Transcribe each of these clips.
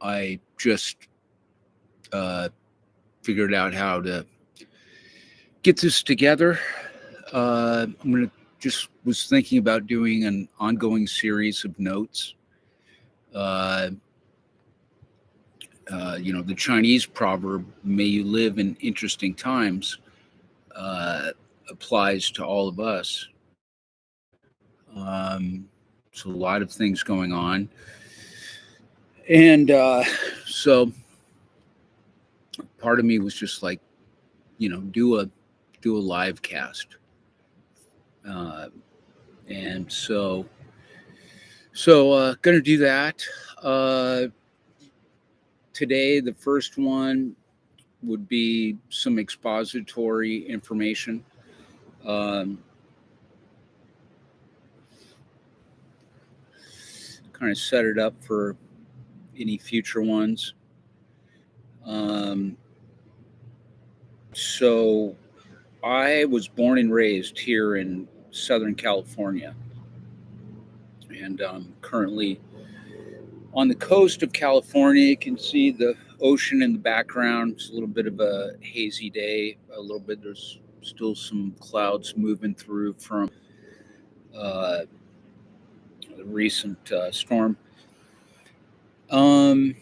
I just figured out how to get this together. I'm gonna just was thinking about doing an ongoing series of notes. Uh, the Chinese proverb "May you live in interesting times" uh, applies to all of us. So a lot of things going on, and so part of me was just like, do a live cast, uh, and so gonna do that uh, today. The first one would be some expository information. Um, kind of set it up for any future ones. Um, so I was born and raised here in Southern California, and currently on the coast of California. You can see the ocean in the background. It's a little bit of a hazy day. A little bit. There's still some clouds moving through from uh, the recent storm. Um,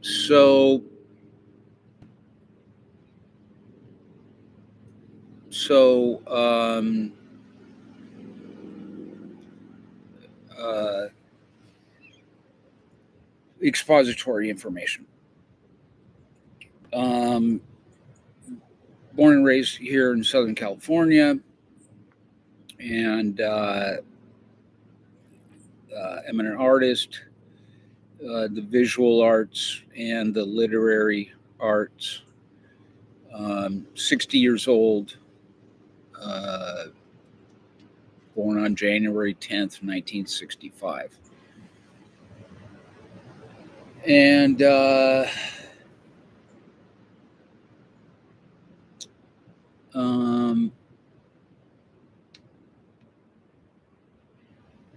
so so uh, expository information. Um, Born and raised here in Southern California, and am an artist, the visual arts and the literary arts. 60 years old, uh, born on January 10th, 1965. And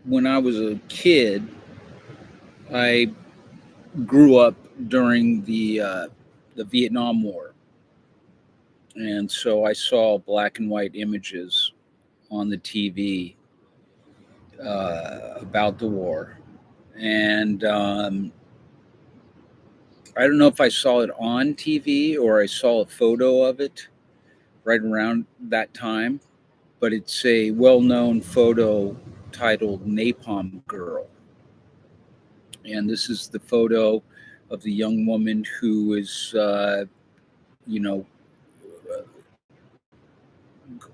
when I was a kid, I grew up during the Vietnam War, and so I saw black and white images on the TV about the war, and I don't know if I saw it on TV or I saw a photo of it right around that time, but it's a well-known photo titled "Napalm Girl," and this is the photo of the young woman who is, you know,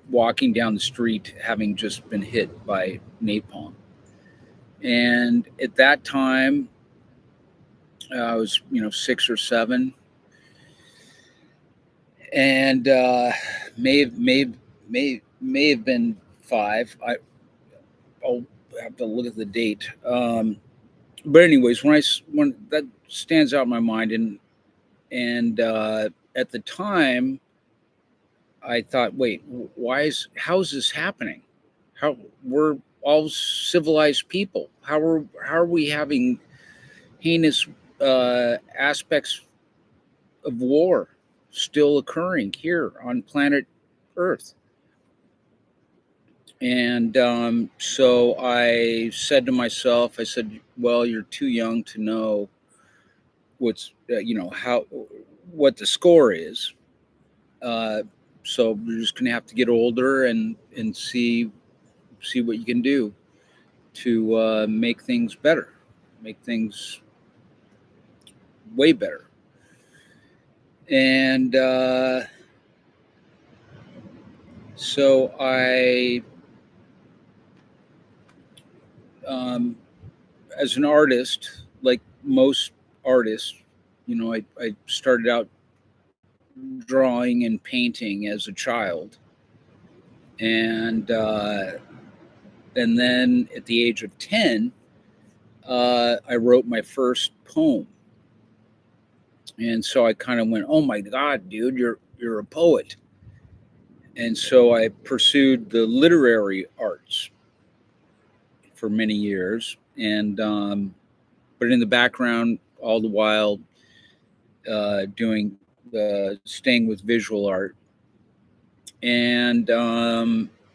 walking down the street having just been hit by napalm. And at that time, I was, 6 or 7, and may have been 5. I'll have to look at the date. But anyways, when that stands out in my mind, and at the time, I thought, wait, how is this happening? How we're all civilized people? How are we having heinous aspects of war still occurring here on planet Earth? And so I said to myself, I said, well, you're too young to know what's what the score is. So you're just going to have to get older and see what you can do to make things better, make things way better. And so I, as an artist, like most artists, I started out drawing and painting as a child, and then at the age of 10, I wrote my first poem. And so I kind of went, "Oh my God, dude, you're a poet." And so I pursued the literary arts for many years, and but in the background, all the while doing staying with visual art. And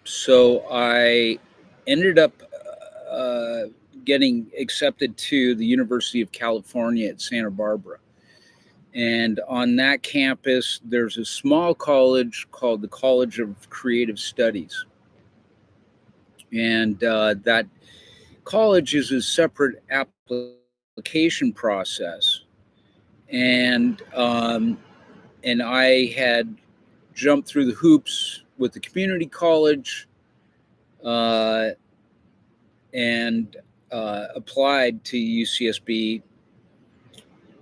so I ended up uh, getting accepted to the University of California at Santa Barbara. And on that campus, there's a small college called the College of Creative Studies. And that college is a separate application process. And I had jumped through the hoops with the community college uh, and applied to UCSB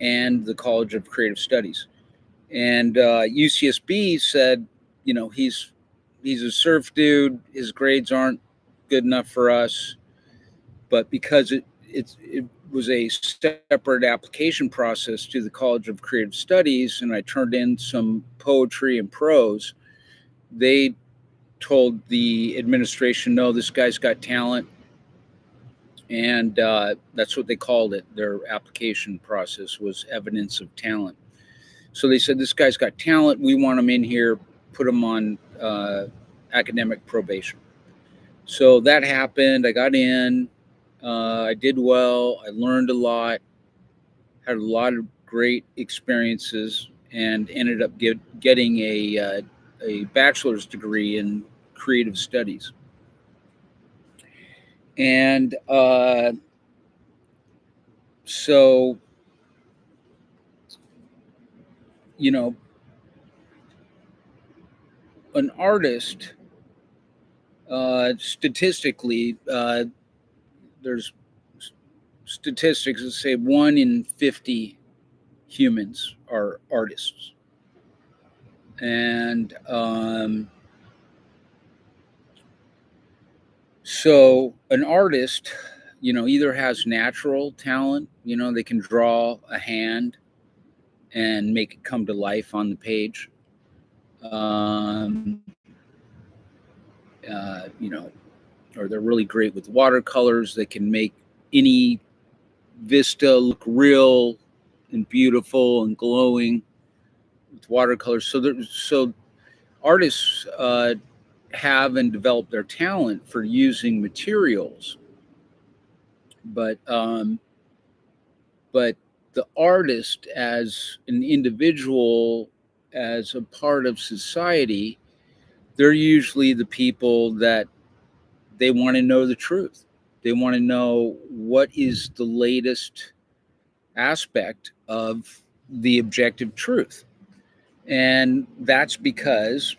and the College of Creative Studies. And UCSB said, he's a surf dude. His grades aren't good enough for us, but because it was a separate application process to the College of Creative Studies, and I turned in some poetry and prose, they told the administration, no, this guy's got talent. And that's what they called it. Their application process was evidence of talent. So they said, this guy's got talent. We want him in here, put him on academic probation. So that happened. I got in. I did well. I learned a lot, had a lot of great experiences, and ended up getting a bachelor's degree in creative studies. And so, an artist, statistically, there's statistics that say 1 in 50 humans are artists. And so an artist, either has natural talent, they can draw a hand and make it come to life on the page. Or they're really great with watercolors. They can make any vista look real and beautiful and glowing with watercolors. So artists have and develop their talent for using materials, but the artist as an individual, as a part of society, they're usually the people that they want to know the truth. They want to know what is the latest aspect of the objective truth. And that's because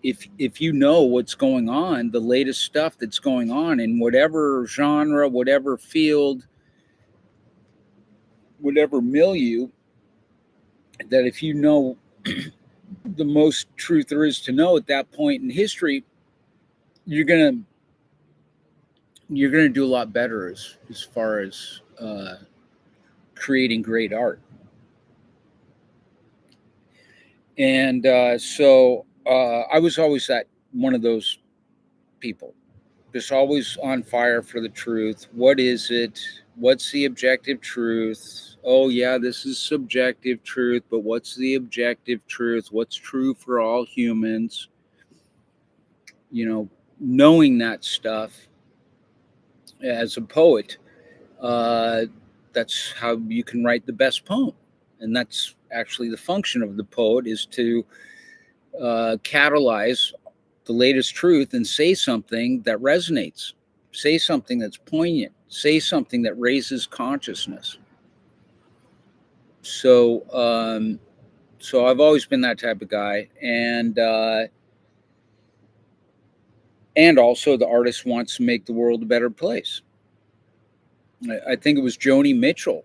if you know what's going on, the latest stuff that's going on in whatever genre, whatever field, whatever milieu, that if you know the most truth there is to know at that point in history, you're gonna do a lot better as far as creating great art. And so I was always that one of those people, just always on fire for the truth. What is it? What's the objective truth? Oh yeah, this is subjective truth, but what's the objective truth? What's true for all humans? Knowing that stuff as a poet, that's how you can write the best poem. And that's actually the function of the poet, is to catalyze the latest truth and say something that resonates, say something that's poignant, say something that raises consciousness. So I've always been that type of guy. And also the artist wants to make the world a better place. I think it was Joni Mitchell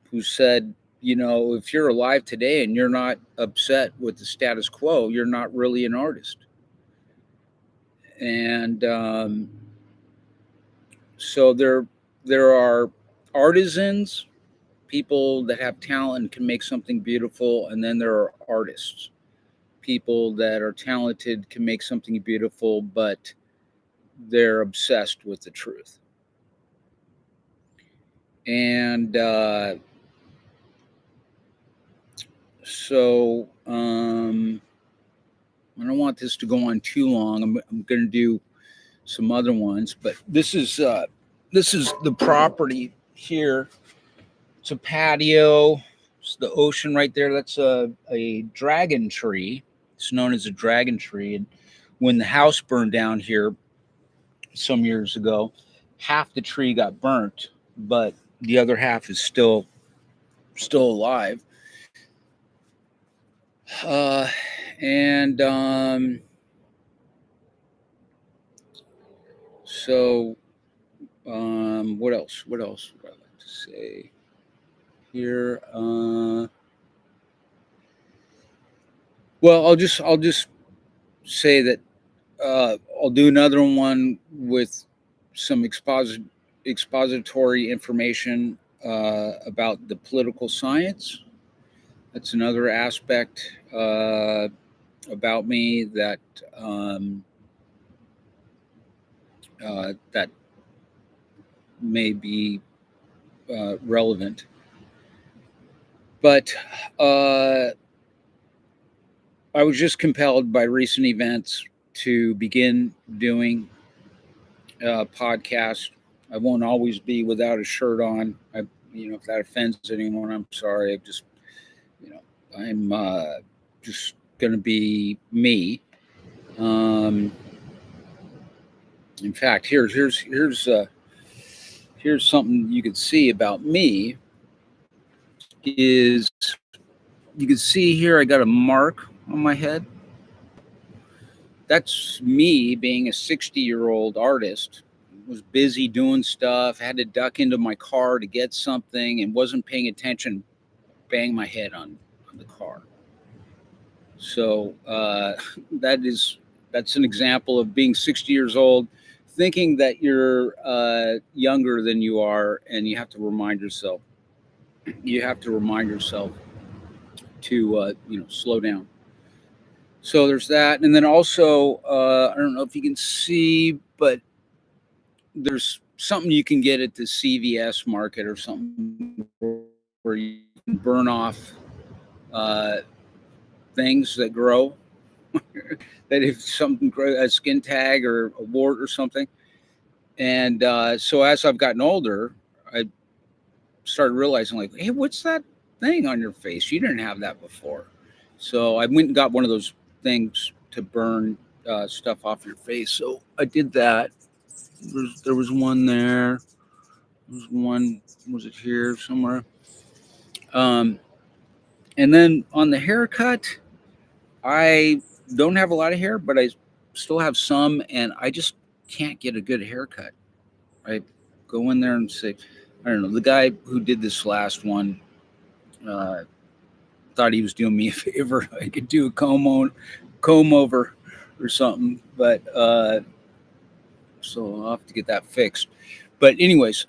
who said, if you're alive today and you're not upset with the status quo, you're not really an artist. And so there are artisans, people that have talent and can make something beautiful, and then there are artists, people that are talented, can make something beautiful, but they're obsessed with the truth. And so I don't want this to go on too long. I'm going to do some other ones, but this is the property here. It's a patio. It's the ocean right there. That's a dragon tree. It's known as a dragon tree. And when the house burned down here some years ago, half the tree got burnt, but the other half is still alive. Uh, and so what else? What else would I like to say here? Well, I'll just say that I'll do another one with some expository information about the political science. That's another aspect about me that that may be relevant. But I was just compelled by recent events to begin doing a podcast. I won't always be without a shirt on. If that offends anyone, I'm sorry. I'm just going to be me. In fact, here's something you could see about me. Is you can see here I got a mark on my head. That's me being a 60-year-old artist. Was busy doing stuff, had to duck into my car to get something and wasn't paying attention, bang my head on the car. So that's an example of being 60 years old, thinking that you're younger than you are, and you have to remind yourself. To slow down. So there's that, and then also I don't know if you can see, but there's something you can get at the CVS market or something where you can burn off things that grow. That if something grows, a skin tag or a wart or something. And so as I've gotten older, I started realizing, like, hey, what's that thing on your face? You didn't have that before. So I went and got one of those things to burn stuff off your face. So I did that. There was one there. There was one. Was it here somewhere? And then on the haircut, I don't have a lot of hair, but I still have some, and I just can't get a good haircut. I go in there and say, I don't know. The guy who did this last one thought he was doing me a favor. I could do a comb over or something, but so I'll have to get that fixed. But anyways,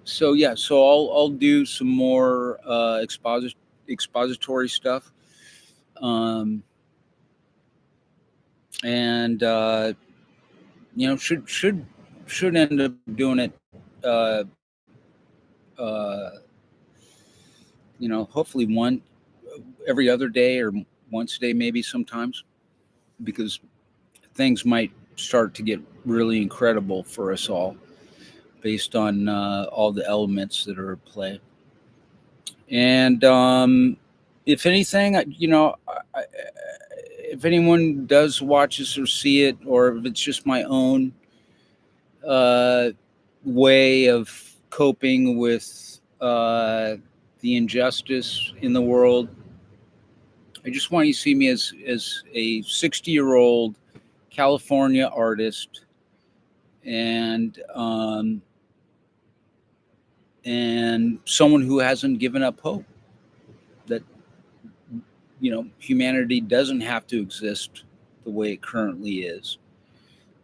so yeah, so I'll do some more expository stuff, and should end up doing it. Uh, Hopefully every other day or once a day, maybe sometimes, because things might start to get really incredible for us all based on all the elements that are at play. And if anything, if anyone does watch this or see it, or if it's just my own way of coping with the injustice in the world, I just want you to see me as a 60-year-old California artist, and someone who hasn't given up hope that humanity doesn't have to exist the way it currently is.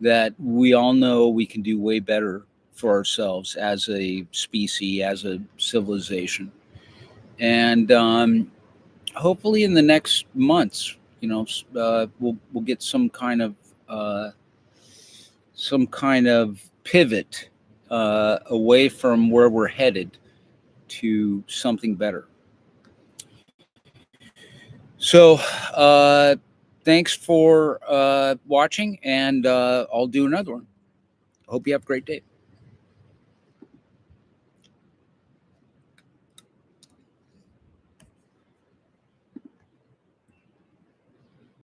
That we all know we can do way better for ourselves as a species, as a civilization, and hopefully in the next months, we'll get some kind of pivot away from where we're headed to something better. So, thanks for watching, and I'll do another one. Hope you have a great day.